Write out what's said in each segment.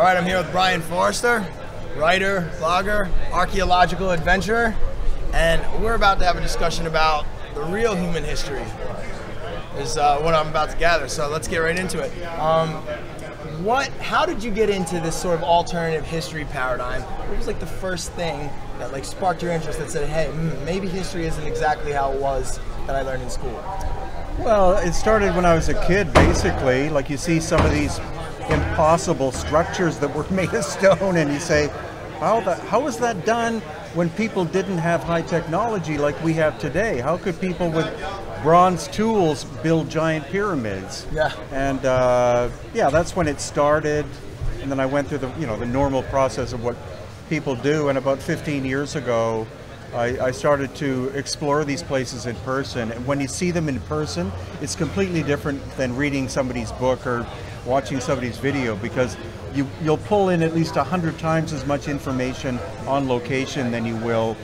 right, I'm here with Brien Foerster, writer, blogger, archaeological adventurer, and we're about to have a discussion about the real human history, is what I'm about to gather, so let's get right into it. How did you get into this sort of alternative history paradigm? What was like the first thing that like sparked your interest that said, hey, maybe history isn't exactly how it was that I learned in school? Well, it started when I was a kid, basically. Like you see some of these impossible structures that were made of stone and you say, how was that done when people didn't have high technology like we have today? How could people with bronze tools build giant pyramids? Yeah. And yeah, that's when it started. And then I went through the normal process of what people do. And about 15 years ago, I started to explore these places in person. And when you see them in person, it's completely different than reading somebody's book or watching somebody's video, because you'll pull in at least 100 times as much information on location than you will,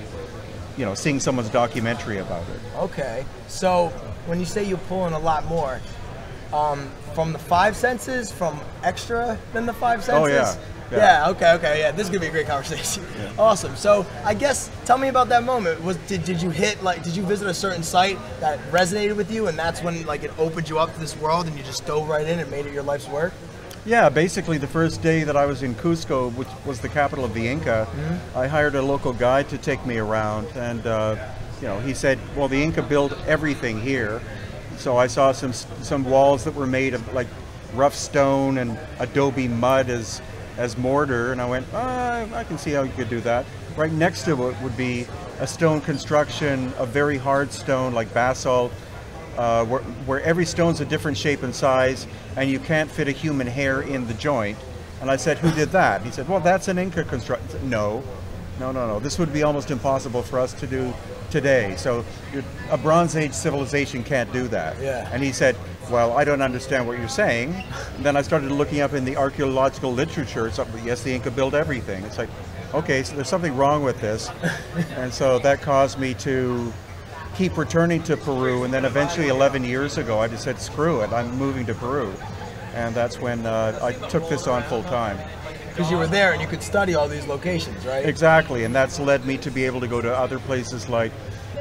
seeing someone's documentary about it. Okay, so when you say you pull in a lot more, from the five senses, from extra than the five senses? Oh yeah. Yeah, okay, yeah, this is gonna be a great conversation. Yeah. Awesome. So I guess tell me about that moment. Did you visit a certain site that resonated with you, and that's when it opened you up to this world and you just dove right in and made it your life's work? Yeah, basically the first day that I was in Cusco, which was the capital of the Inca, I hired a local guide to take me around, and he said, well, the Inca built everything here. So I saw some walls that were made of like rough stone and adobe mud as mortar, and I went, I can see how you could do that. Right next to it would be a stone construction, a very hard stone like basalt, where every stone's a different shape and size, and you can't fit a human hair in the joint. And I said, who did that? He said, well, that's an Inca construction. No, this would be almost impossible for us to do today. So a Bronze Age civilization can't do that. Yeah. And he said, well, I don't understand what you're saying. And then I started looking up in the archaeological literature. So, yes, the Inca built everything. It's like, okay, so there's something wrong with this. And so that caused me to keep returning to Peru. And then eventually 11 years ago, I just said, screw it, I'm moving to Peru. And that's when I took this on full time. Because you were there and you could study all these locations, right? Exactly, and that's led me to be able to go to other places like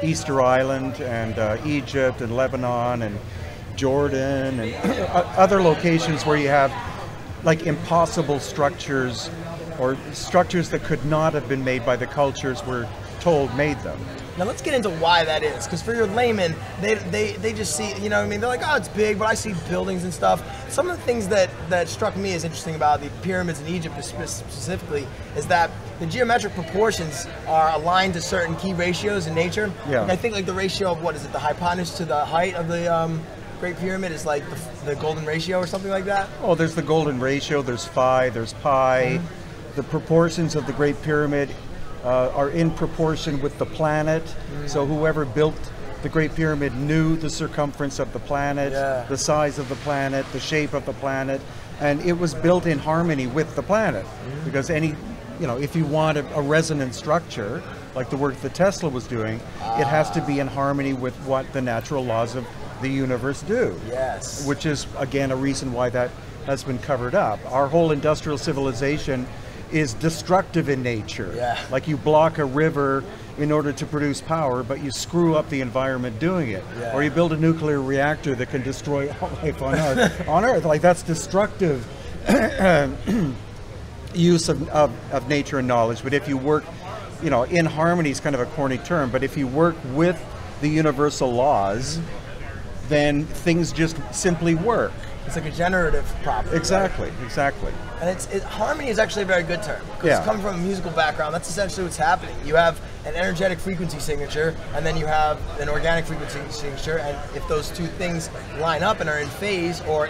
Easter Island and Egypt and Lebanon and Jordan and other locations where you have like impossible structures, or structures that could not have been made by the cultures we're told made them. Now let's get into why that is, because for your layman, they just see, they're like, oh, it's big, but I see buildings and stuff. Some of the things that struck me as interesting about the pyramids in Egypt specifically is that the geometric proportions are aligned to certain key ratios in nature. Yeah. And I think like the ratio of, the hypotenuse to the height of the Great Pyramid is like the golden ratio or something like that? Oh, there's the golden ratio, there's phi, there's pi. The proportions of the Great Pyramid are in proportion with the planet. So whoever built the Great Pyramid knew the circumference of the planet, the size of the planet, the shape of the planet, and it was built in harmony with the planet. Because if you want a resonant structure, like the work that Tesla was doing, it has to be in harmony with what the natural laws of the universe do. Yes. Which is, again, a reason why that has been covered up. Our whole industrial civilization is destructive in nature. Yeah. Like you block a river in order to produce power, but you screw up the environment doing it. Yeah. Or you build a nuclear reactor that can destroy all life on Earth. On Earth, like that's destructive use of nature and knowledge. But if you work, in harmony is kind of a corny term, but if you work with the universal laws, then things just simply work. It's like a generative property. Exactly, right? exactly. And harmony is actually a very good term. Because coming from a musical background, that's essentially what's happening. You have an energetic frequency signature, and then you have an organic frequency signature, and if those two things line up and are in phase or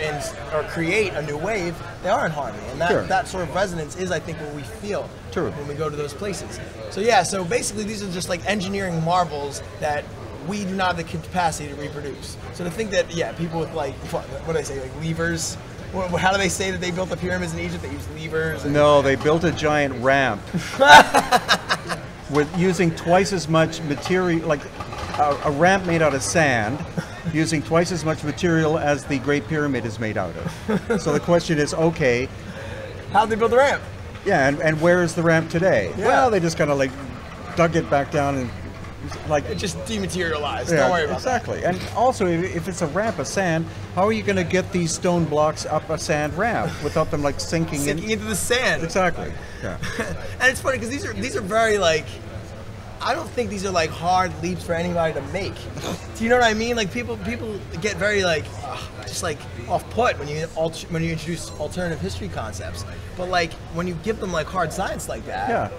create a new wave, they are in harmony. And that sort of resonance is, I think, what we feel when we go to those places. So yeah, so basically these are just like engineering marvels that we do not have the capacity to reproduce. So to think that, people with what do they say, like levers? How do they say that they built the pyramids in Egypt? They used levers? No, they built a giant ramp with using twice as much material, like a ramp made out of sand, using twice as much material as the Great Pyramid is made out of. So the question is, okay, How'd they build the ramp? Yeah, and where is the ramp today? Yeah. Well, they just kind of like dug it back down and like it just dematerialized. Yeah, Don't worry about exactly. that. And also, if it's a ramp of sand, how are you going to get these stone blocks up a sand ramp without them like sinking into the sand? Exactly. Yeah. And it's funny because these are very like, I don't think these are like hard leaps for anybody to make. Do you know what I mean? Like people get very like just like off put when you introduce alternative history concepts. But like when you give them like hard science like that,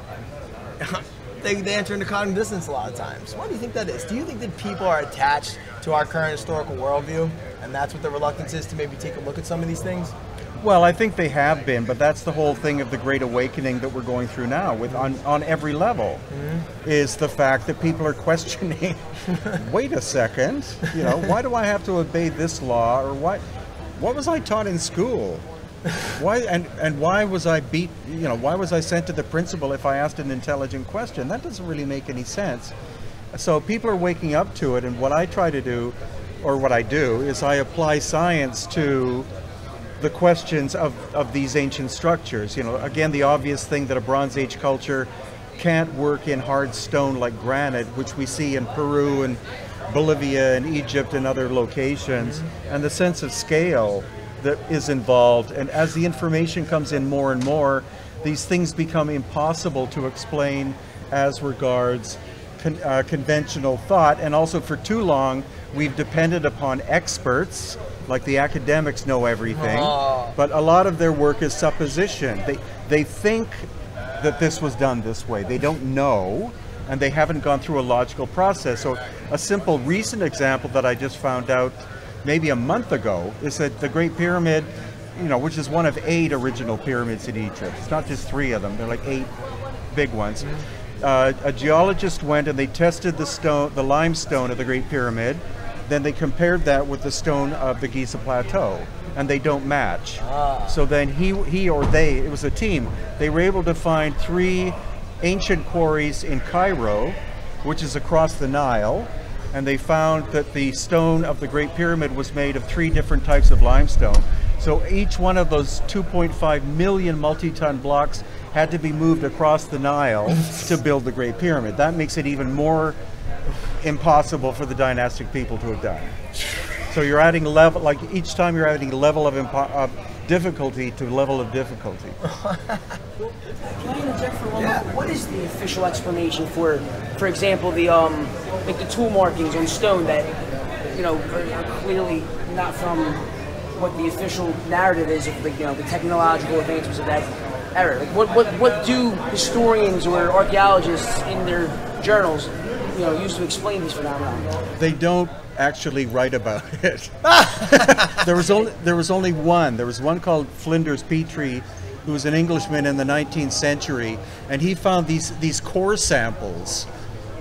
Yeah. they enter into cognitive dissonance a lot of times. Why do you think that is? Do you think that people are attached to our current historical worldview, and that's what the reluctance is to maybe take a look at some of these things? Well, I think they have been, but that's the whole thing of the Great Awakening that we're going through now, with on every level, is the fact that people are questioning. Wait a second, why do I have to obey this law, or what was I taught in school? Why and why was I why was I sent to the principal if I asked an intelligent question? That doesn't really make any sense. So people are waking up to it, and what I try to do, or what I do, is I apply science to the questions of these ancient structures. Again, the obvious thing that a Bronze Age culture can't work in hard stone like granite, which we see in Peru and Bolivia and Egypt and other locations, and the sense of scale that is involved. And as the information comes in more and more, these things become impossible to explain as regards conventional thought. And also, for too long, we've depended upon experts, like the academics know everything, but a lot of their work is supposition. They think that this was done this way. They don't know, and they haven't gone through a logical process. So a simple recent example that I just found out maybe a month ago is that the Great Pyramid, which is one of 8 original pyramids in Egypt. It's not just 3 of them, they're like 8 big ones. A geologist went and they tested the limestone of the Great Pyramid. Then they compared that with the stone of the Giza Plateau, and they don't match. So then he or they, it was a team, they were able to find 3 ancient quarries in Cairo, which is across the Nile, and they found that the stone of the Great Pyramid was made of 3 different types of limestone. So each one of those 2.5 million multi-ton blocks had to be moved across the Nile to build the Great Pyramid. That makes it even more impossible for the dynastic people to have done. So you're adding level, like each time you're adding level of difficulty to level of difficulty. Can I interject for a moment? What is the official explanation for example, the like the tool markings on stone that are clearly not from what the official narrative is of the technological advancements of that era? Like what do historians or archaeologists in their journals used to explain these phenomena? They don't actually write about it. There was only one. There was one called Flinders Petrie, who was an Englishman in the 19th century, and he found these core samples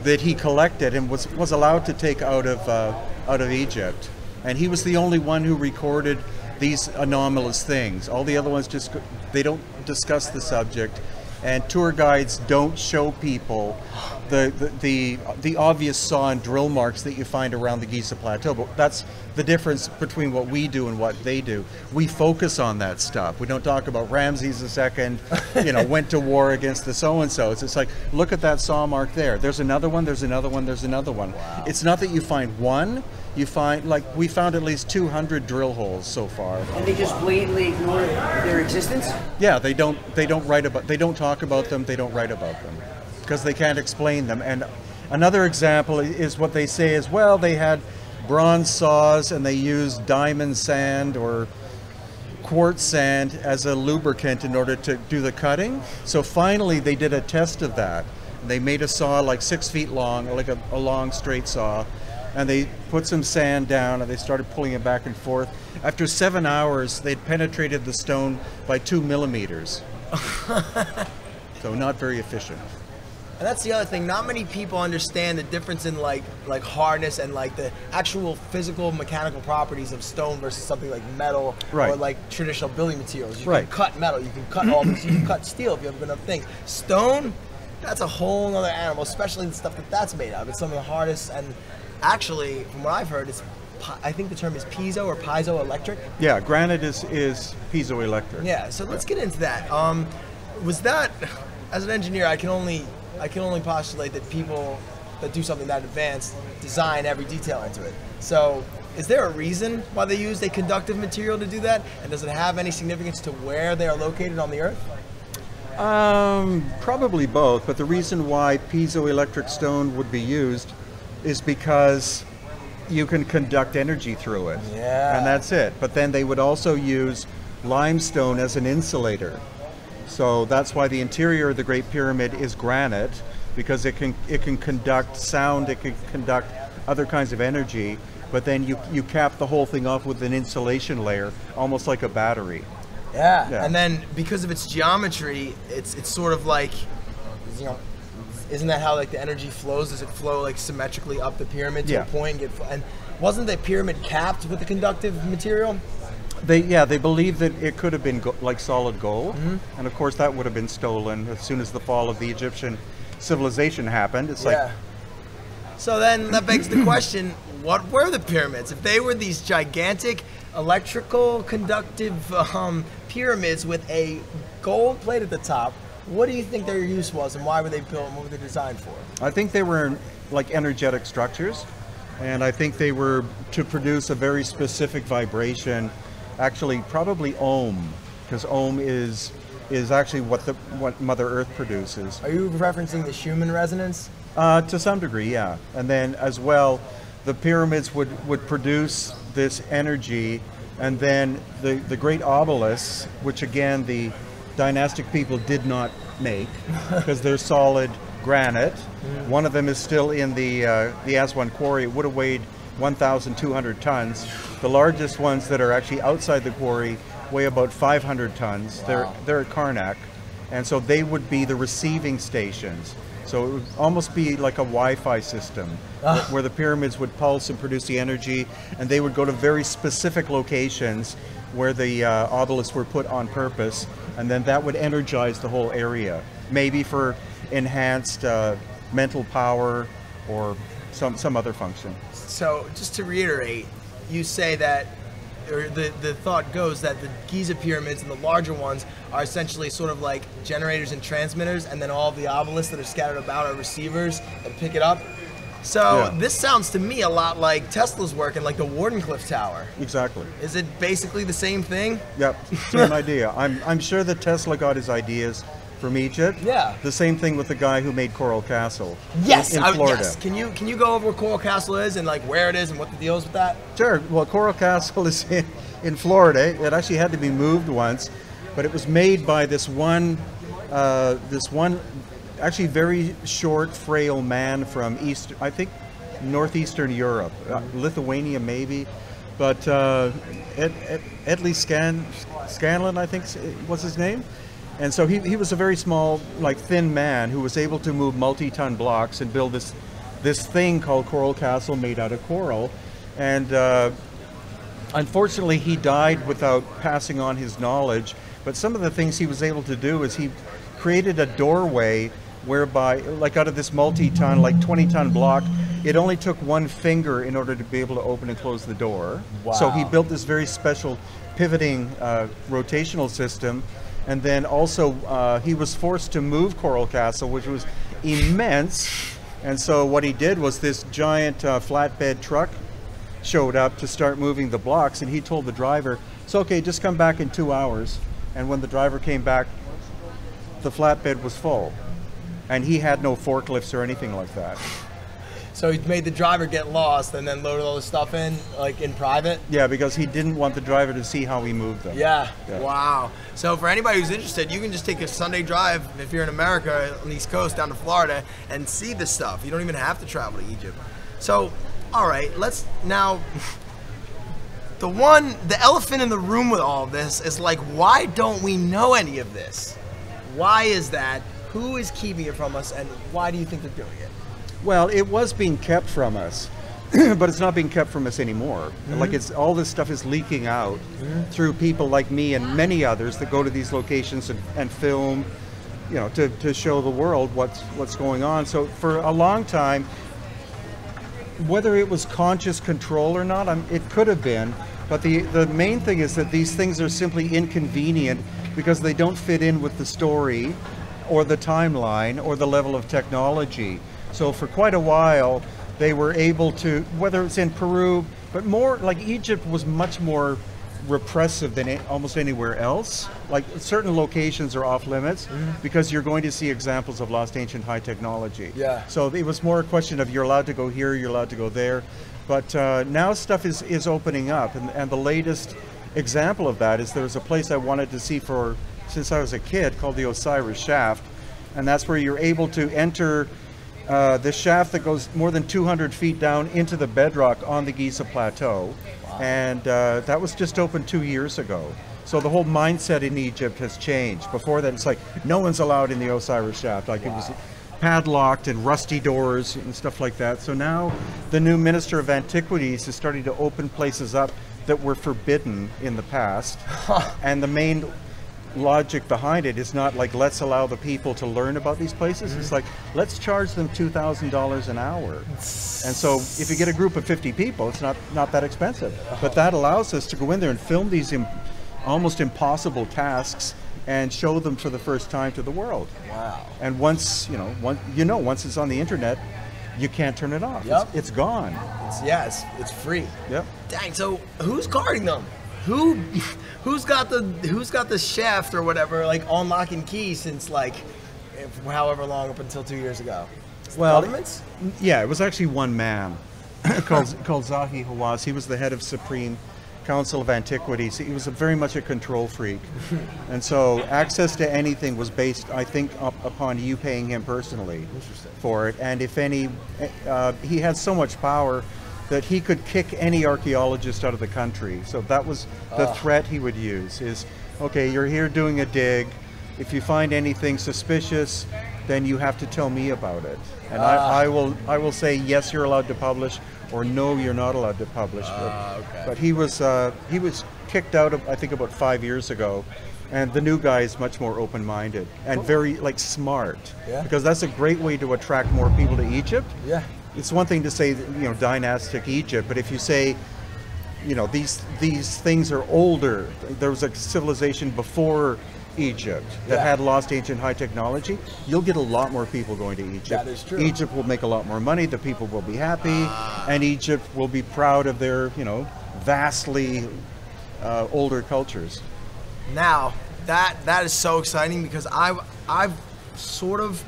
that he collected and was allowed to take out of Egypt, and he was the only one who recorded these anomalous things. All the other ones they don't discuss the subject, and tour guides don't show people the obvious saw and drill marks that you find around the Giza Plateau. But that's the difference between what we do and what they do. We focus on that stuff. We don't talk about Ramses II, went to war against the so-and-sos. It's like, look at that saw mark there. There's another one, there's another one, there's another one. Wow. It's not that you find one, you find, like, we found at least 200 drill holes so far. And they just blatantly ignore their existence? Yeah, they don't talk about them, they don't write about them, because they can't explain them. And another example is what they say is, well, they had bronze saws and they used diamond sand or quartz sand as a lubricant in order to do the cutting. So finally they did a test of that. They made a saw like 6 feet long, like a long straight saw, and they put some sand down and they started pulling it back and forth. After 7 hours, they'd penetrated the stone by 2 millimeters. So not very efficient. And that's the other thing. Not many people understand the difference in like hardness and like the actual physical mechanical properties of stone versus something like metal, right, or like traditional building materials. You right, can cut metal, you can cut all this, you can cut steel if you have enough things. Stone, that's a whole other animal, especially the stuff that's made of. It's some of the hardest, and actually, from what I've heard, it's I think the term is piezo or piezoelectric. Yeah, granite is piezoelectric. Yeah, so let's get into that. Was that, as an engineer, I can only postulate that people that do something that advanced design every detail into it. So is there a reason why they used a conductive material to do that? And does it have any significance to where they are located on the Earth? Probably both, but the reason why piezoelectric stone would be used is because you can conduct energy through it. Yeah. And that's it. But then they would also use limestone as an insulator. So that's why the interior of the Great Pyramid is granite, because it can conduct sound, it can conduct other kinds of energy, but then you cap the whole thing off with an insulation layer, almost like a battery. Yeah. And then because of its geometry, it's sort of like, you know, isn't that how like the energy flows? Does it flow like symmetrically up the pyramid to a point? And wasn't the pyramid capped with the conductive material? They believe that it could have been like solid gold, and of course that would have been stolen as soon as the fall of the Egyptian civilization happened. It's like. So then that begs the question: what were the pyramids? If they were these gigantic electrical conductive pyramids with a gold plate at the top, what do you think their use was, and why were they built, and what were they designed for? I think they were like energetic structures, and I think they were to produce a very specific vibration. Actually, probably ohm, because ohm is actually what Mother Earth produces. Are you referencing the Schumann resonance? To some degree, yeah. And then as well, the pyramids would produce this energy, and then the great obelisks, which again the dynastic people did not make because they're solid granite. One of them is still in the Aswan quarry. It would have weighed 1,200 tons. The largest ones that are actually outside the quarry weigh about 500 tons. Wow. They're at Karnak, and so they would be the receiving stations. So it would almost be like a Wi-Fi system where the pyramids would pulse and produce the energy, and they would go to very specific locations where the obelisks were put on purpose, and then that would energize the whole area, maybe for enhanced mental power or some other function. So just to reiterate, you say that, or the thought goes that the Giza pyramids and the larger ones are essentially sort of like generators and transmitters, and then all of the obelisks that are scattered about are receivers that pick it up. So this sounds to me a lot like Tesla's work in like the Wardenclyffe Tower. Exactly. Is it basically the same thing? Yep, same idea. I'm sure that Tesla got his ideas from Egypt. Yeah. The same thing with the guy who made Coral Castle. Yes, in Florida. Yes. Can you go over where Coral Castle is and like where it is and what the deal is with that? Sure. Well, Coral Castle is in Florida. It actually had to be moved once, but it was made by this one actually very short, frail man from northeastern Europe, Lithuania maybe, but Edley Scanlon, I think was his name. And so he was a very small, like thin man who was able to move multi-ton blocks and build this thing called Coral Castle made out of coral. And unfortunately, he died without passing on his knowledge. But some of the things he was able to do is he created a doorway whereby, like out of this multi-ton, like 20-ton block, it only took one finger in order to be able to open and close the door. Wow. So he built this very special pivoting rotational system. And then also he was forced to move Coral Castle, which was immense. And so what he did was this giant flatbed truck showed up to start moving the blocks, and he told the driver, "It's okay, just come back in 2 hours." And when the driver came back, the flatbed was full. And he had no forklifts or anything like that. So he made the driver get lost and then loaded all the stuff in, like in private? Yeah, because he didn't want the driver to see how he moved them. Yeah. Wow. So for anybody who's interested, you can just take a Sunday drive, if you're in America, on the East Coast, down to Florida, and see this stuff. You don't even have to travel to Egypt. So, all right, let's now... The elephant in the room with all of this is like, why don't we know any of this? Why is that? Who is keeping it from us, and why do you think they're doing it? Well, it was being kept from us, but it's not being kept from us anymore. Like all this stuff is leaking out through people like me and many others that go to these locations and film, you know, to show the world what's going on. So for a long time, whether it was conscious control or not, it could have been. But the main thing is that these things are simply inconvenient because they don't fit in with the story or the timeline or the level of technology. So for quite a while, they were able to, whether it's in Peru, but more like Egypt was much more repressive than almost anywhere else. Like certain locations are off limits because you're going to see examples of lost ancient high technology. Yeah. So it was more a question of you're allowed to go here, you're allowed to go there. But now stuff is opening up, and the latest example of that is there's a place I wanted to see since I was a kid called the Osiris Shaft, and that's where you're able to enter the shaft that goes more than 200 feet down into the bedrock on the Giza plateau. Wow. And that was just opened 2 years ago. So the whole mindset in Egypt has changed. Before that, it's like no one's allowed in the Osiris Shaft. Like, wow. It was padlocked and rusty doors and stuff like that. So now the new Minister of Antiquities is starting to open places up that were forbidden in the past. And the main logic behind it is not like, let's allow the people to learn about these places. It's like, let's charge them $2,000 an hour. And so if you get a group of 50 people, it's not that expensive. But that allows us to go in there and film these almost impossible tasks and show them for the first time to the world. Wow. And once it's on the internet, you can't turn it off. Yep. It's gone. It's free. Yep. Dang, so who's guarding them? Who's got the shaft or whatever, like, on lock and key since, like, however long, up until 2 years ago? Governments? Yeah, it was actually one man called Zahi Hawass. He was the head of Supreme Council of Antiquities. He was very much a control freak. And so access to anything was based, I think, upon you paying him personally for it. And if any, he had so much power that he could kick any archaeologist out of the country. So that was the threat he would use is, okay, you're here doing a dig. If you find anything suspicious, then you have to tell me about it. And I will say, yes, you're allowed to publish, or no, you're not allowed to publish. But he was kicked out, I think, about 5 years ago. And the new guy is much more open-minded and very, like, smart. Yeah. Because that's a great way to attract more people to Egypt. Yeah. It's one thing to say, dynastic Egypt, but if you say, these things are older, there was a civilization before Egypt that had lost ancient high technology, you'll get a lot more people going to Egypt. That is true. Egypt will make a lot more money, the people will be happy, and Egypt will be proud of their, vastly older cultures. Now, that is so exciting because I've sort of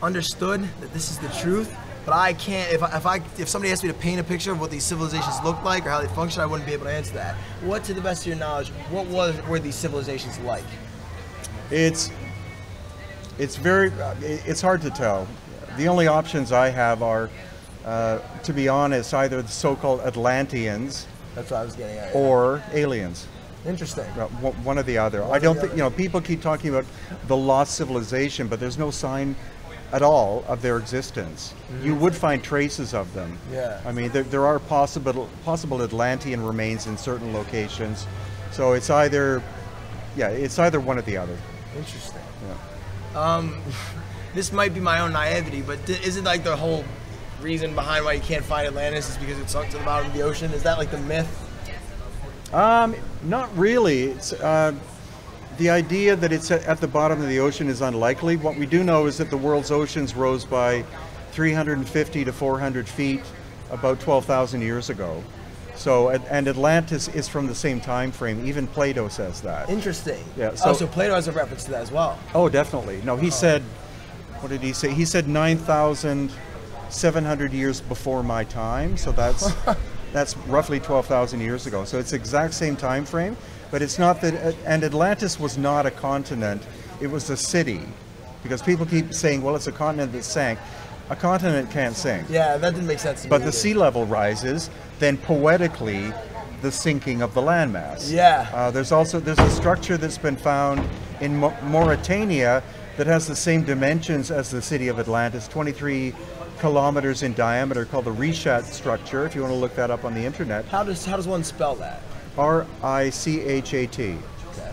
understood that this is the truth. But I can't, if somebody asked me to paint a picture of what these civilizations look like or how they function, I wouldn't be able to answer that. What, to the best of your knowledge, were these civilizations like? It's hard to tell. The only options I have are, to be honest, either the so-called Atlanteans. That's what I was getting at. Or aliens. Interesting. One or the other. I don't think, people keep talking about the lost civilization, but there's no sign at all of their existence. You would find traces of them. Yeah. I mean, there are possible Atlantean remains in certain locations. So it's either one or the other. Interesting. Yeah. This might be my own naivety, but isn't like the whole reason behind why you can't find Atlantis is because it sunk to the bottom of the ocean? Is that like the myth? Not really. It's the idea that it's at the bottom of the ocean is unlikely. What we do know is that the world's oceans rose by 350 to 400 feet about 12,000 years ago. So, and Atlantis is from the same time frame. Even Plato says that. Interesting. Yeah. So Plato has a reference to that as well. Oh, definitely. No, he said, what did he say? He said 9,700 years before my time. So that's roughly 12,000 years ago. So it's the exact same time frame. But it's not that, and Atlantis was not a continent, it was a city. Because people keep saying, well, it's a continent that sank. A continent can't sink. Yeah, that didn't make sense to me. But the sea level rises, then poetically, the sinking of the landmass. Yeah. There's a structure that's been found in Mauritania that has the same dimensions as the city of Atlantis, 23 kilometers in diameter, called the Richat structure, if you want to look that up on the internet. How does one spell that? R-I-C-H-A-T. Okay.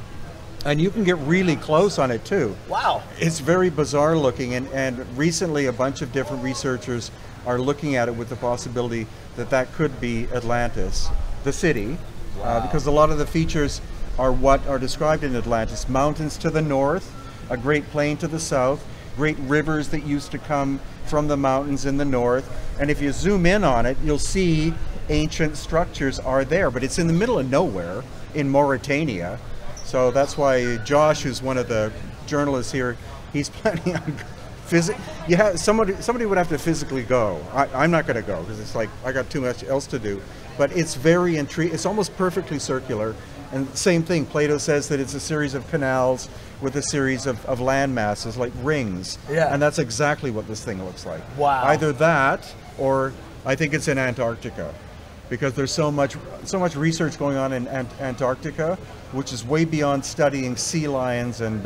And you can get really close on it too. Wow. It's very bizarre looking, and recently a bunch of different researchers are looking at it with the possibility that that could be Atlantis, the city, because a lot of the features are what are described in Atlantis. Mountains to the north, a great plain to the south, great rivers that used to come from the mountains in the north, and if you zoom in on it, you'll see ancient structures are there, but it's in the middle of nowhere in Mauritania. So that's why Josh, who's one of the journalists here, he's planning on yeah, somebody would have to physically go. I'm not going to go because it's like I got too much else to do. But it's very intriguing. It's almost perfectly circular. And same thing, Plato says that it's a series of canals with a series of land masses, like rings. Yeah. And that's exactly what this thing looks like. Wow. Either that, or I think it's in Antarctica, because there's so much research going on in Antarctica, which is way beyond studying sea lions and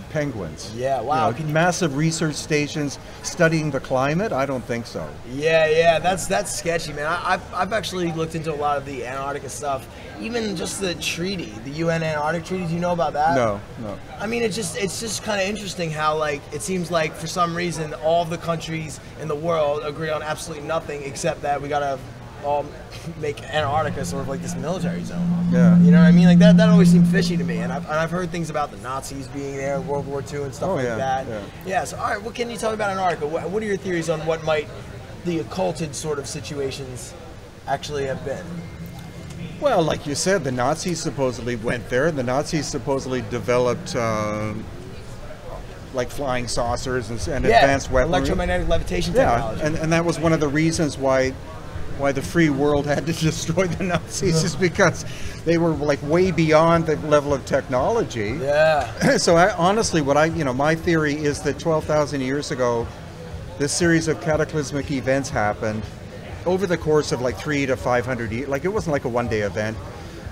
penguins. Yeah, wow. You know, massive research stations studying the climate? I don't think so. Yeah, that's sketchy, man. I've actually looked into a lot of the Antarctica stuff, even just the treaty, the UN Antarctic Treaty. Do you know about that? No. I mean, it's just kind of interesting how, like, it seems like for some reason all of the countries in the world agree on absolutely nothing except that we gotta all make Antarctica sort of like this military zone. Yeah. You know what I mean? Like that always seemed fishy to me. And I've heard things about the Nazis being there in World War II and stuff like that. Yeah. So all right, what can you tell me about Antarctica? What are your theories on what might the occulted sort of situations actually have been? Well, like you said, the Nazis supposedly went there. The Nazis supposedly developed like flying saucers and advanced weaponry. Electromagnetic levitation technology. And that was one of the reasons why the free world had to destroy the Nazis, is because they were like way beyond the level of technology. Yeah. So honestly, my theory is that 12,000 years ago, this series of cataclysmic events happened over the course of like 300 to 500 years. Like, it wasn't like a one-day event,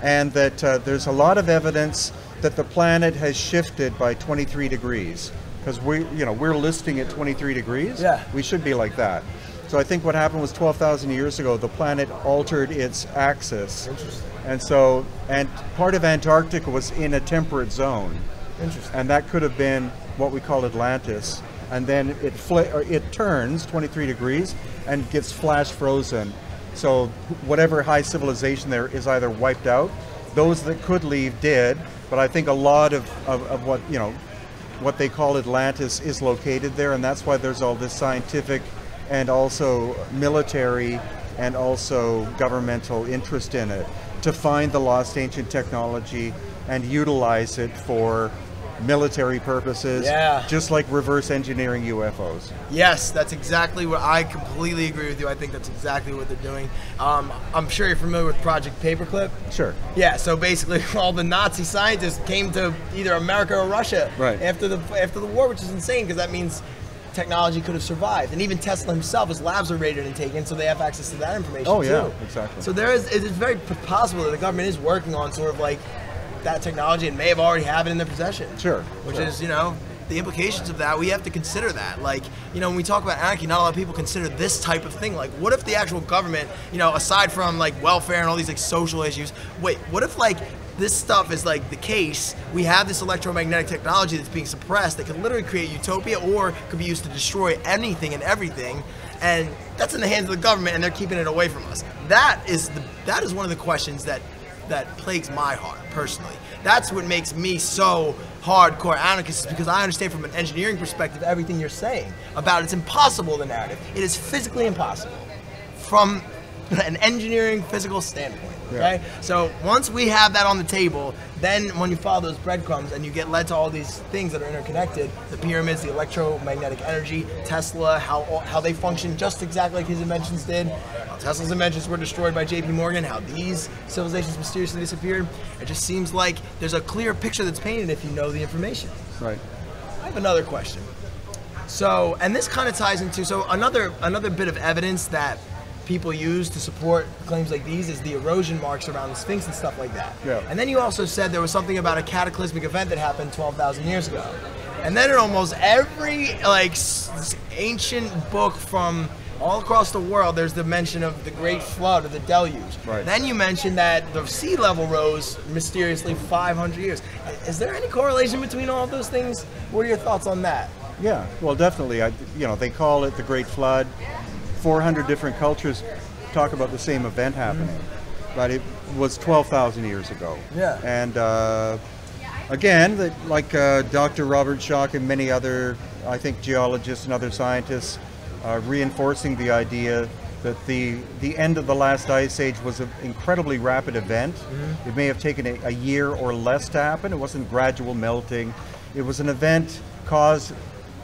and that there's a lot of evidence that the planet has shifted by 23 degrees, because we're listing at 23 degrees. Yeah. We should be like that. So I think what happened was 12,000 years ago, the planet altered its axis. Interesting. And part of Antarctica was in a temperate zone. Interesting. And that could have been what we call Atlantis. And then it turns 23 degrees and gets flash frozen. So whatever high civilization there is either wiped out. Those that could leave did, but I think a lot of what they call Atlantis is located there, and that's why there's all this scientific and also military and also governmental interest in it, to find the lost ancient technology and utilize it for military purposes, just like reverse engineering UFOs. Yes, that's exactly what I completely agree with you. I think that's exactly what they're doing. I'm sure you're familiar with Project Paperclip. Sure. Yeah, so basically all the Nazi scientists came to either America or Russia after the war, which is insane, because that means technology could have survived. And even Tesla himself, his labs are raided and taken, so they have access to that information too. Yeah, exactly. So it is very possible that the government is working on sort of like that technology and may have already have it in their possession. Sure. Which is, the implications of that, we have to consider that. Like, when we talk about anarchy, not a lot of people consider this type of thing. Like, what if the actual government, aside from like welfare and all these like social issues, what if like this stuff is like the case, we have this electromagnetic technology that's being suppressed that could literally create utopia or could be used to destroy anything and everything, and that's in the hands of the government and they're keeping it away from us. That is one of the questions that plagues my heart personally. That's what makes me so hardcore anarchist, is because I understand from an engineering perspective everything you're saying about it's impossible, the narrative. It is physically impossible from an engineering physical standpoint. Okay, so once we have that on the table, then when you follow those breadcrumbs and you get led to all these things that are interconnected, the pyramids, the electromagnetic energy, Tesla, how they function just exactly like his inventions did, how Tesla's inventions were destroyed by JP Morgan, how these civilizations mysteriously disappeared, it just seems like there's a clear picture that's painted if you know the information. Right. I have another question. So, and this kind of ties into, another bit of evidence that people use to support claims like these is the erosion marks around the Sphinx and stuff like that. Yeah. And then you also said there was something about a cataclysmic event that happened 12,000 years ago. And then in almost every ancient book from all across the world, there's the mention of the Great Flood or the Deluge. Right. Then you mentioned that the sea level rose mysteriously 500 years. Is there any correlation between all of those things? What are your thoughts on that? Yeah, well, definitely. They call it the Great Flood. 400 different cultures talk about the same event happening, but it was 12,000 years ago. Yeah. And again, like Dr. Robert Schoch and many other, I think, geologists and other scientists reinforcing the idea that the end of the last ice age was an incredibly rapid event. It may have taken a year or less to happen. It wasn't gradual melting. It was an event caused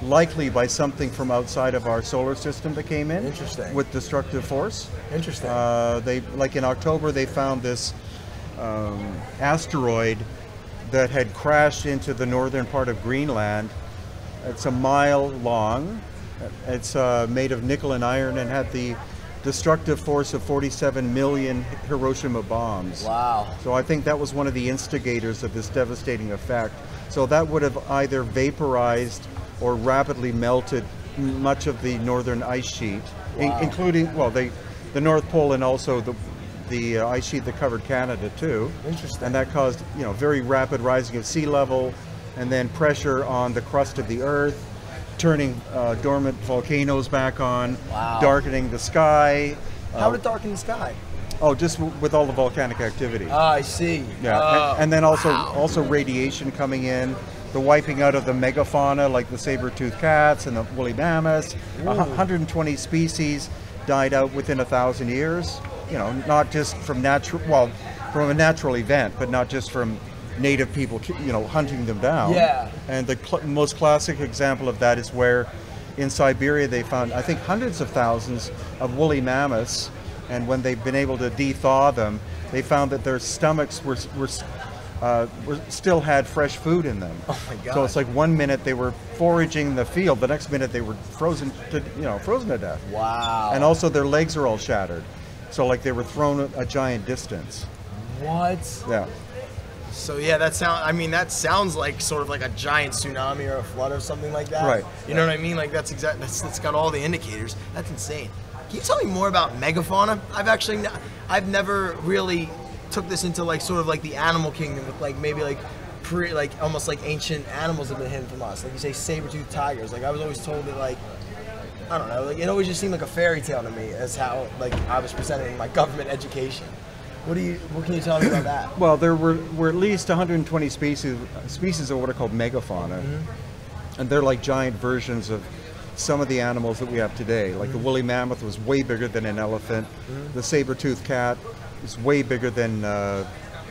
likely by something from outside of our solar system that came in. Interesting. With destructive force. Interesting. Like in October, they found this asteroid that had crashed into the northern part of Greenland. It's a mile long. It's made of nickel and iron and had the destructive force of 47 million Hiroshima bombs. Wow. So I think that was one of the instigators of this devastating effect. So that would have either vaporized or rapidly melted much of the northern ice sheet, including, well, the North Pole and also the ice sheet that covered Canada too. Interesting. And that caused, very rapid rising of sea level, and then pressure on the crust of the Earth, turning dormant volcanoes back on, darkening the sky. How did it darken the sky? Oh, just with all the volcanic activity. Ah, I see. Yeah, and then also radiation coming in, the wiping out of the megafauna like the saber-toothed cats and the woolly mammoths. 120 species died out within 1,000 years. Not just from from a natural event, but not just from native people, hunting them down. Yeah. And the most classic example of that is where in Siberia they found, I think, hundreds of thousands of woolly mammoths, and when they've been able to de-thaw them, they found that their stomachs were still had fresh food in them. Oh my God. So it's like 1 minute they were foraging in the field, the next minute they were frozen to death. Wow. And also their legs are all shattered. So like they were thrown a giant distance. What? Yeah. So yeah, that sounds like sort of like a giant tsunami or a flood or something like that. Right. You know what I mean? Like that's got all the indicators. That's insane. Can you tell me more about megafauna? I've never really took this into like sort of like the animal kingdom with like maybe like almost like ancient animals have been hidden from us. Like you say saber-toothed tigers. Like I was always told that like, I don't know, like it always just seemed like a fairy tale to me as how like I was presented in my government education. What can you tell me about that? Well, there were at least 120 species of what are called megafauna. And they're like giant versions of some of the animals that we have today. Like the woolly mammoth was way bigger than an elephant. The saber-toothed cat is way bigger than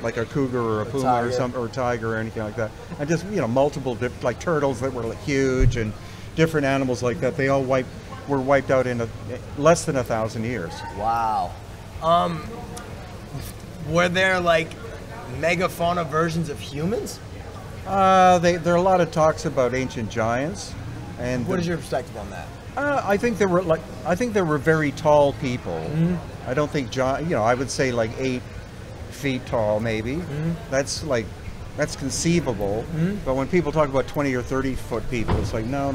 like a cougar or a puma or a tiger or anything like that. And just multiple like turtles that were like huge and different animals like that. They all were wiped out in less than 1,000 years. Wow. Were there like megafauna versions of humans? There are a lot of talks about ancient giants. And what is your perspective on that? I think there were very tall people. I don't think I would say like 8 feet tall maybe. That's conceivable. But when people talk about 20 or 30 foot people, it's like no.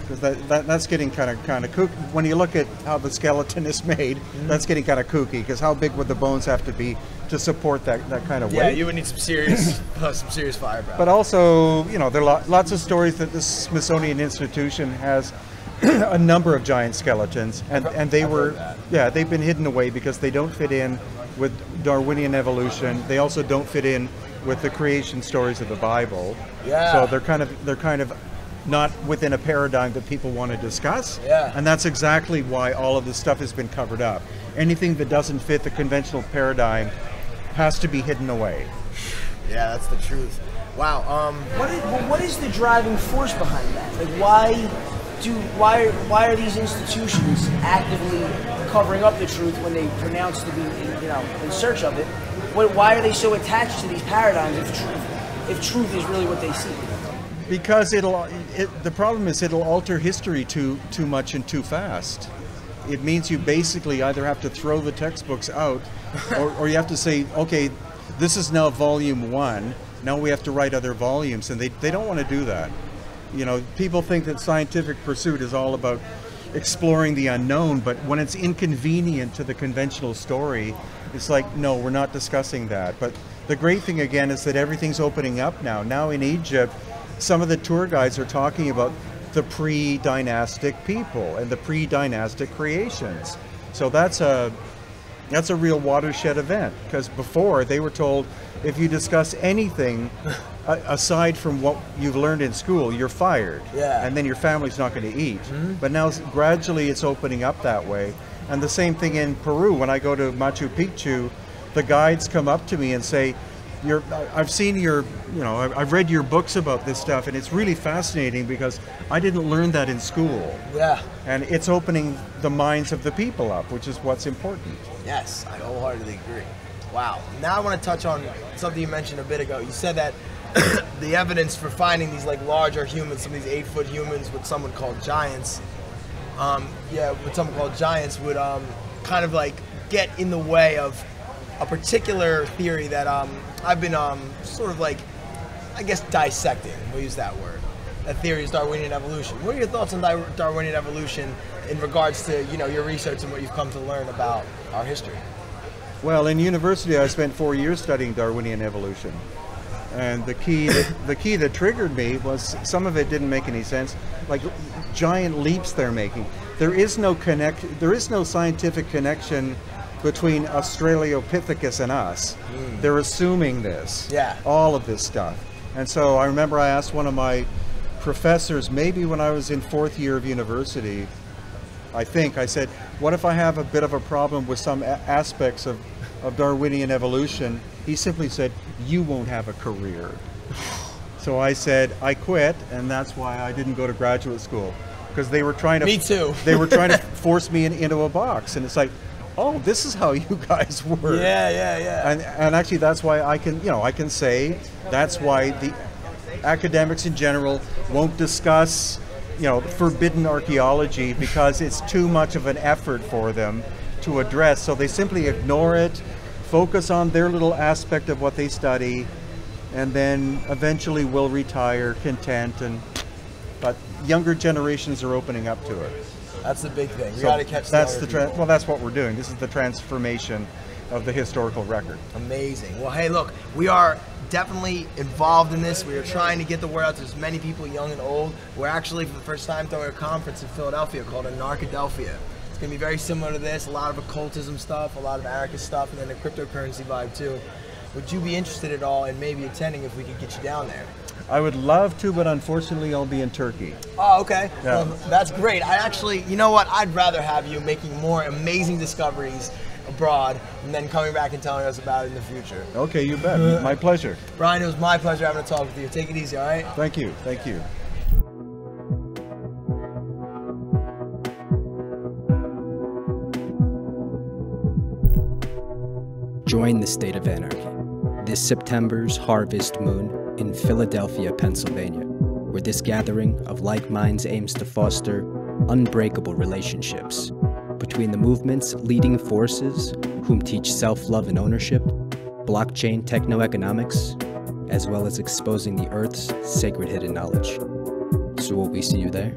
Because that's getting kind of kooky. When you look at how the skeleton is made, that's getting kind of kooky. Because how big would the bones have to be to support that kind of weight? Yeah, you would need some serious firepower. But also, there are lots of stories that the Smithsonian Institution has a number of giant skeletons, and they've been hidden away because they don't fit in with Darwinian evolution. They also don't fit in with the creation stories of the Bible. Yeah. So they're kind of not within a paradigm that people want to discuss. Yeah. And that's exactly why all of this stuff has been covered up. Anything that doesn't fit the conventional paradigm has to be hidden away. Yeah, that's the truth. Wow. What is the driving force behind that? Like, why are these institutions actively covering up the truth when they pronounce to be, in search of it? Why are they so attached to these paradigms if truth is really what they see? Because the problem is it'll alter history too much and too fast. It means you basically either have to throw the textbooks out, or you have to say, okay, this is now volume 1. Now we have to write other volumes, and they don't want to do that. People think that scientific pursuit is all about, exploring the unknown, but when it's inconvenient to the conventional story, it's like, no, we're not discussing that. But the great thing again is that everything's opening up now. Now in Egypt, some of the tour guides are talking about the pre-dynastic people and the pre-dynastic creations. So that's a real watershed event, because before they were told, if you discuss anything aside from what you've learned in school, you're fired. Yeah. And then your family's not going to eat. But now gradually it's opening up that way. And the same thing in Peru. When I go to Machu Picchu, the guides come up to me and say, I've seen your, I've read your books about this stuff, and it's really fascinating because I didn't learn that in school. Yeah. And it's opening the minds of the people up, which is what's important. Yes, I wholeheartedly agree. Wow. Now I want to touch on something you mentioned a bit ago. You said that the evidence for finding these like larger humans, some of these 8-foot humans with someone called giants, would kind of like get in the way of a particular theory that I've been sort of like, I guess, dissecting. We'll use that word. That theory is Darwinian evolution. What are your thoughts on Darwinian evolution in regards to your research and what you've come to learn about our history? Well, in university, I spent 4 years studying Darwinian evolution, and the key that triggered me was some of it didn't make any sense, like giant leaps they're making. There is no scientific connection between Australopithecus and us. They're assuming this, all of this stuff. And so I remember I asked one of my professors, maybe when I was in 4th year of university, I said, what if I have a bit of a problem with some aspects of Darwinian evolution? He simply said, you won't have a career. So I said, I quit, and that's why I didn't go to graduate school, because they were trying to— Me too. They were trying to force me into a box, and it's like, oh, this is how you guys work. Yeah. And actually, that's why I can say that's why the academics in general won't discuss, forbidden archaeology, because it's too much of an effort for them to address. So they simply ignore it, focus on their little aspect of what they study, and then eventually will retire content. But younger generations are opening up to it. That's the big thing. You got to catch the well, that's what we're doing. This is the transformation of the historical record. Amazing. Well, hey, look, we are definitely involved in this. We are trying to get the word out to as many people, young and old. We're actually, for the first time, throwing a conference in Philadelphia called Anarchadelphia. It's going to be very similar to this. A lot of occultism stuff, a lot of anarchist stuff, and then a cryptocurrency vibe too. Would you be interested at all in maybe attending if we could get you down there? I would love to, but unfortunately I'll be in Turkey. Oh, okay. Yeah. Well, that's great. I actually, you know what? I'd rather have you making more amazing discoveries abroad and then coming back and telling us about it in the future. Okay, you bet. My pleasure. Brien, it was my pleasure having a talk with you. Take it easy, all right? Thank you. Thank you. Join the State of Anarchy this September's Harvest Moon in Philadelphia, Pennsylvania, where this gathering of like minds aims to foster unbreakable relationships between the movement's leading forces, whom teach self-love and ownership, blockchain techno-economics, as well as exposing the Earth's sacred hidden knowledge. So will we see you there?